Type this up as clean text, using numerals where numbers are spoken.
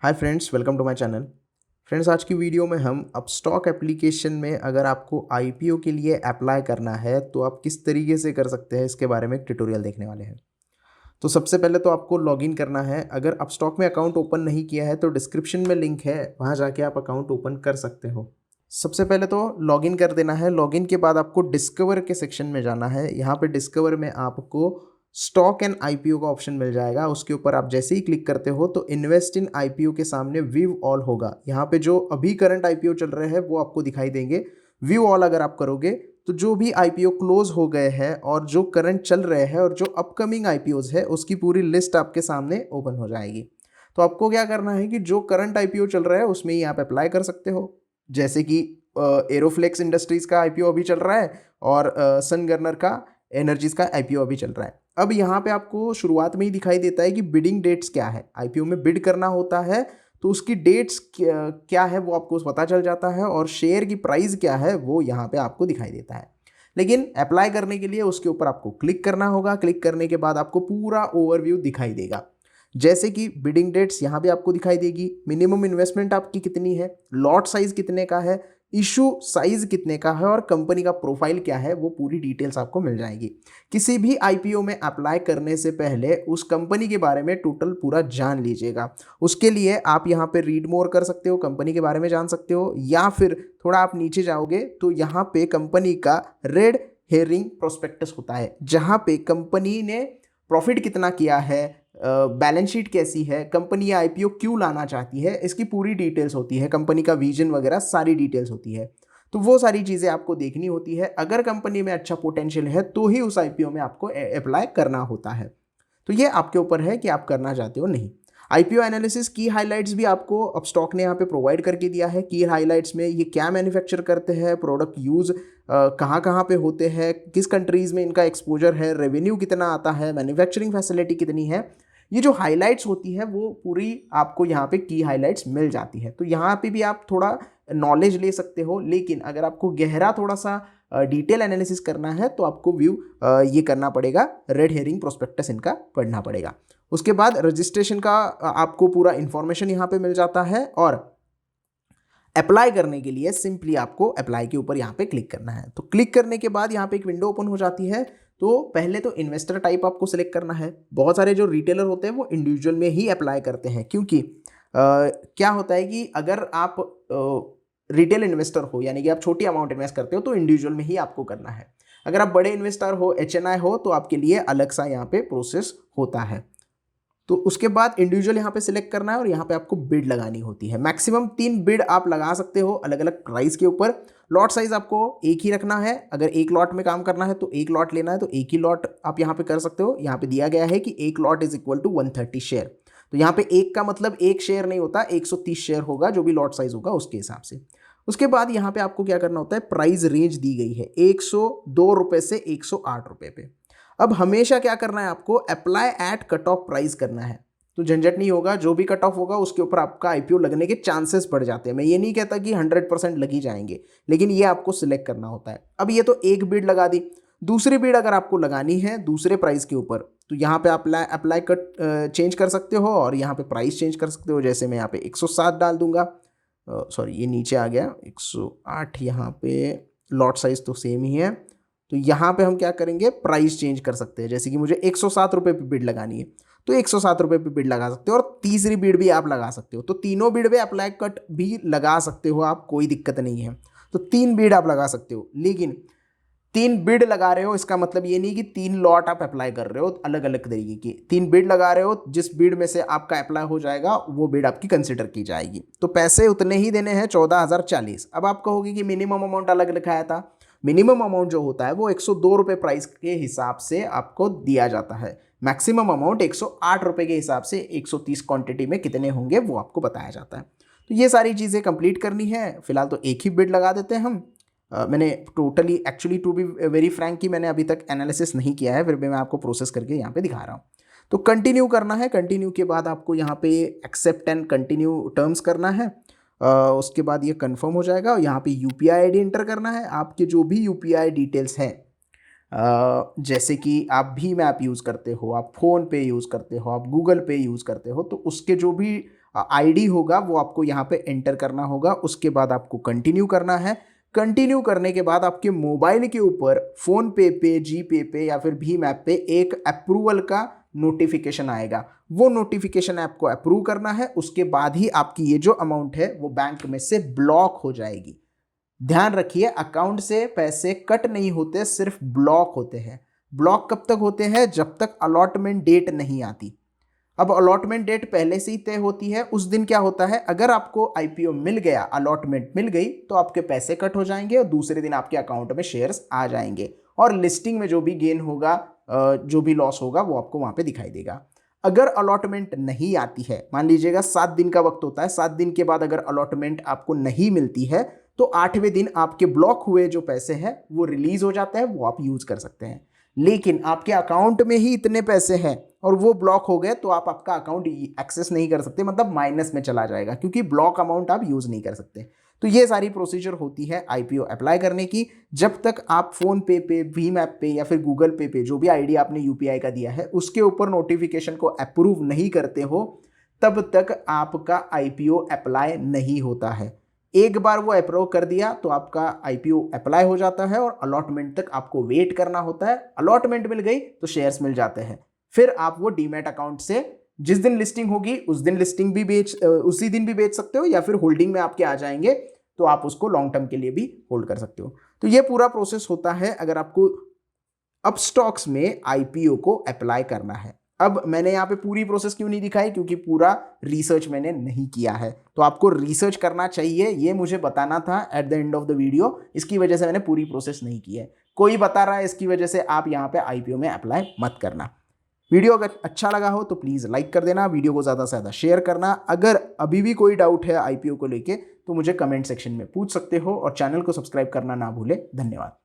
Hi friends, welcome to my channel. Friends, आज की video में हम अब स्टॉक एप्लीकेशन में अगर आपको आईपीओ के लिए अप्लाई करना है तो आप किस तरीके से कर सकते हैं इसके बारे में एक ट्यूटोरियल देखने वाले हैं। तो सबसे पहले तो आपको लॉगिन करना है। अगर आप स्टॉक में अकाउंट ओपन नहीं किया है तो डिस्क्रिप्शन में लिंक है, वहाँ जाके आप अकाउंट ओपन कर सकते हो। सबसे पहले तो लॉगिन कर देना है। लॉगिन के बाद आपको डिस्कवर के सेक्शन में जाना है। यहाँ पे डिस्कवर में आपको स्टॉक एंड आईपीओ का ऑप्शन मिल जाएगा। उसके ऊपर आप जैसे ही क्लिक करते हो तो इन्वेस्ट इन आईपीओ के सामने व्यू ऑल होगा। यहाँ पे जो अभी करंट आईपीओ चल रहे हैं वो आपको दिखाई देंगे। व्यू ऑल अगर आप करोगे तो जो भी आईपीओ क्लोज हो गए हैं और जो करंट चल रहे हैं और जो अपकमिंग आईपीओज है उसकी पूरी लिस्ट आपके सामने ओपन हो जाएगी। तो आपको क्या करना है कि जो करंट आईपीओ चल रहा है उसमें ही आप अप्लाई कर सकते हो। जैसे कि एरोफ्लेक्स इंडस्ट्रीज का आईपीओ अभी चल रहा है और सनगर्नर का एनर्जीज का आईपीओ अभी चल रहा है। अब यहाँ पे आपको शुरुआत में ही दिखाई देता है कि बिडिंग डेट्स क्या है। आईपीओ में बिड करना होता है तो उसकी डेट्स क्या है वो आपको पता चल जाता है और शेयर की प्राइस क्या है वो यहाँ पे आपको दिखाई देता है। लेकिन अप्लाई करने के लिए उसके ऊपर आपको क्लिक करना होगा। क्लिक करने के बाद आपको पूरा ओवरव्यू दिखाई देगा। जैसे कि बिडिंग डेट्स यहाँ पे आपको दिखाई देगी, मिनिमम इन्वेस्टमेंट आपकी कितनी है, लॉट साइज कितने का है, इशू साइज कितने का है और कंपनी का प्रोफाइल क्या है, वो पूरी डिटेल्स आपको मिल जाएगी। किसी भी आईपीओ में अप्लाई करने से पहले उस कंपनी के बारे में टोटल पूरा जान लीजिएगा। उसके लिए आप यहाँ पे रीड मोर कर सकते हो, कंपनी के बारे में जान सकते हो, या फिर थोड़ा आप नीचे जाओगे तो यहाँ पे कंपनी का रेड हेरिंग प्रोस्पेक्टस होता है, जहाँ पे कंपनी ने प्रॉफिट कितना किया है, बैलेंस शीट कैसी है, कंपनी आईपीओ क्यों लाना चाहती है, इसकी पूरी डिटेल्स होती है, कंपनी का विजन वगैरह सारी डिटेल्स होती है। तो वो सारी चीज़ें आपको देखनी होती है। अगर कंपनी में अच्छा पोटेंशियल है तो ही उस आईपीओ में आपको अप्लाई करना होता है। तो ये आपके ऊपर है कि आप करना चाहते हो नहीं। आईपीओ एनालिसिस की हाइलाइट्स भी आपको अब स्टॉक ने यहाँ पे प्रोवाइड करके दिया है। की हाइलाइट्स में ये क्या मैन्युफैक्चर करते हैं, प्रोडक्ट यूज़ कहाँ कहाँ पे होते हैं, किस कंट्रीज़ में इनका एक्सपोजर है, रेवेन्यू कितना आता है, मैन्युफैक्चरिंग फैसिलिटी कितनी है, ये जो हाइलाइट्स होती है वो पूरी आपको यहाँ पे की हाइलाइट्स मिल जाती है। तो यहाँ पे भी आप थोड़ा नॉलेज ले सकते हो। लेकिन अगर आपको गहरा थोड़ा सा डिटेल एनालिसिस करना है तो आपको व्यू ये करना पड़ेगा, रेड हेरिंग प्रोस्पेक्टस इनका पढ़ना पड़ेगा। उसके बाद रजिस्ट्रेशन का आपको पूरा इंफॉर्मेशन यहाँ पे मिल जाता है और अप्लाई करने के लिए सिंपली आपको अप्लाई के ऊपर यहाँ पे क्लिक करना है। तो क्लिक करने के बाद यहाँ पे एक विंडो ओपन हो जाती है। तो पहले तो इन्वेस्टर टाइप आपको सिलेक्ट करना है। बहुत सारे जो रिटेलर होते हैं वो इंडिविजुअल में ही अप्लाई करते हैं, क्योंकि क्या होता है कि अगर आप रिटेल इन्वेस्टर हो यानी कि आप छोटी अमाउंट इन्वेस्ट करते हो तो इंडिविजुअल में ही आपको करना है। अगर आप बड़े इन्वेस्टर हो, एचएनआई हो, तो आपके लिए अलग सा यहाँ पे प्रोसेस होता है। तो उसके बाद इंडिविजुअल यहाँ पे सिलेक्ट करना है और यहाँ पे आपको बिड लगानी होती है। मैक्सिमम 3 बिड आप लगा सकते हो अलग अलग प्राइस के ऊपर। लॉट साइज आपको एक ही रखना है। अगर एक लॉट में काम करना है तो एक लॉट लेना है तो एक ही लॉट आप यहाँ पे कर सकते हो। यहाँ पे दिया गया है कि एक lot is equal to 130 share. तो यहाँ पे एक का मतलब एक शेयर नहीं होता, 130 शेयर होगा, जो भी लॉट साइज होगा उसके हिसाब से। उसके बाद यहाँ पे आपको क्या करना होता है, प्राइस रेंज दी गई है 102 रुपये से 108 रुपये पे। अब हमेशा क्या करना है, आपको apply eight cut off price करना है। तो झंझट नहीं होगा, जो भी कट ऑफ होगा उसके ऊपर आपका आईपीओ लगने के चांसेस बढ़ जाते हैं। मैं ये नहीं कहता कि 100% लग ही जाएंगे, लेकिन ये आपको सिलेक्ट करना होता है। अब ये तो एक बिड लगा दी। दूसरी बिड अगर आपको लगानी है दूसरे प्राइस के ऊपर तो यहाँ पे अप्लाई कट चेंज कर सकते हो और यहाँ पे प्राइस चेंज कर सकते हो। जैसे मैं यहाँ पे 107 डाल दूंगा, सॉरी ये नीचे आ गया 108। यहाँ पे लॉट साइज तो सेम ही है, तो यहाँ पे हम क्या करेंगे, प्राइस चेंज कर सकते हैं। जैसे कि मुझे 107 रुपये पे बिड लगानी है तो 107 रुपये पे बिड लगा सकते हो और तीसरी बिड भी आप लगा सकते हो। तो तीनों बिड पे अप्लाई कट भी लगा सकते हो आप, कोई दिक्कत नहीं है। तो 3 बिड आप लगा सकते हो। लेकिन 3 बिड लगा रहे हो इसका मतलब ये नहीं कि 3 लॉट आप अप्लाई कर रहे हो अलग अलग तरीके की। 3 बिड लगा रहे हो, जिस बिड में से आपका अप्लाई हो जाएगा वो बिड आपकी कंसिडर की जाएगी। तो पैसे उतने ही देने हैं, 14,040। अब आप कहोगे कि मिनिमम अमाउंट अलग लिखाया था। मिनिमम अमाउंट जो होता है वो 102 रुपये प्राइस के हिसाब से आपको दिया जाता है। मैक्सिमम अमाउंट 108 रुपये के हिसाब से 130 क्वांटिटी में कितने होंगे वो आपको बताया जाता है। तो ये सारी चीज़ें कंप्लीट करनी है। फिलहाल तो एक ही बिड लगा देते हैं हम। मैंने totally actually to be very frank कि मैंने अभी तक एनालिसिस नहीं किया है, फिर भी मैं आपको प्रोसेस करके यहाँ पे दिखा रहा हूँ। तो कंटिन्यू करना है। कंटिन्यू के बाद आपको यहाँ पे एक्सेप्ट एंड कंटिन्यू टर्म्स करना है। उसके बाद ये कंफर्म हो जाएगा और यहाँ पे यूपीआई आईडी एंटर करना है। आपके जो भी यूपीआई डिटेल्स हैं, जैसे कि आप भीम ऐप यूज़ करते हो, आप फ़ोन पे यूज़ करते हो, आप गूगल पे यूज़ करते हो, तो उसके जो भी आईडी होगा वो आपको यहाँ पे एंटर करना होगा। उसके बाद आपको कंटिन्यू करना है। कंटिन्यू करने के बाद आपके मोबाइल के ऊपर फोन पे, जी पे या फिर भीम ऐप पे एक अप्रूवल का नोटिफिकेशन आएगा। वो नोटिफिकेशन ऐप को अप्रूव करना है। उसके बाद ही आपकी ये जो अमाउंट है वो बैंक में से ब्लॉक हो जाएगी। ध्यान रखिए, अकाउंट से पैसे कट नहीं होते, सिर्फ ब्लॉक होते हैं। ब्लॉक कब तक होते हैं? जब तक अलॉटमेंट डेट नहीं आती। अब अलॉटमेंट डेट पहले से ही तय होती है। उस दिन क्या होता है, अगर आपको आईपीओ मिल गया, अलॉटमेंट मिल गई, तो आपके पैसे कट हो जाएंगे और दूसरे दिन आपके अकाउंट में शेयर्स आ जाएंगे और लिस्टिंग में जो भी गेन होगा, जो भी लॉस होगा, वो आपको वहां पे दिखाई देगा। अगर अलॉटमेंट नहीं आती है, मान लीजिएगा 7 दिन का वक्त होता है, 7 दिन के बाद अगर अलॉटमेंट आपको नहीं मिलती है तो 8वें दिन आपके ब्लॉक हुए जो पैसे हैं वो रिलीज हो जाते हैं, वो आप यूज कर सकते हैं। लेकिन आपके अकाउंट में ही इतने पैसे हैं और वो ब्लॉक हो गए तो आप आपका अकाउंट एक्सेस नहीं कर सकते, मतलब माइनस में चला जाएगा, क्योंकि ब्लॉक अमाउंट आप यूज नहीं कर सकते। तो ये सारी प्रोसीजर होती है आईपीओ अप्लाई करने की। जब तक आप फोन पे, भीम ऐप पे या फिर गूगल पे जो भी आईडी आपने यूपीआई का दिया है उसके ऊपर नोटिफिकेशन को अप्रूव नहीं करते हो, तब तक आपका आईपीओ अप्लाई नहीं होता है। एक बार वो अप्रूव कर दिया तो आपका आईपीओ अप्लाई हो जाता है और अलॉटमेंट तक आपको वेट करना होता है। अलॉटमेंट मिल गई तो शेयर्स मिल जाते हैं। फिर आप वो डीमैट अकाउंट से जिस दिन लिस्टिंग होगी उस दिन लिस्टिंग भी उसी दिन भी बेच सकते हो, या फिर होल्डिंग में आपके आ जाएंगे तो आप उसको लॉन्ग टर्म के लिए भी होल्ड कर सकते हो। तो ये पूरा प्रोसेस होता है अगर आपको अपस्टॉक्स में आईपीओ को अप्लाई करना है। अब मैंने यहाँ पे पूरी प्रोसेस क्यों नहीं दिखाई, क्योंकि पूरा रिसर्च मैंने नहीं किया है। तो आपको रिसर्च करना चाहिए, ये मुझे बताना था at the end of the video, इसकी वजह से मैंने पूरी प्रोसेस नहीं की है। कोई बता रहा है इसकी वजह से आप यहाँ पे आईपीओ में अप्लाई मत करना। वीडियो अगर अच्छा लगा हो तो प्लीज़ लाइक कर देना, वीडियो को ज़्यादा से ज़्यादा शेयर करना। अगर अभी भी कोई डाउट है आईपीओ को लेके तो मुझे कमेंट सेक्शन में पूछ सकते हो और चैनल को सब्सक्राइब करना ना भूले। धन्यवाद।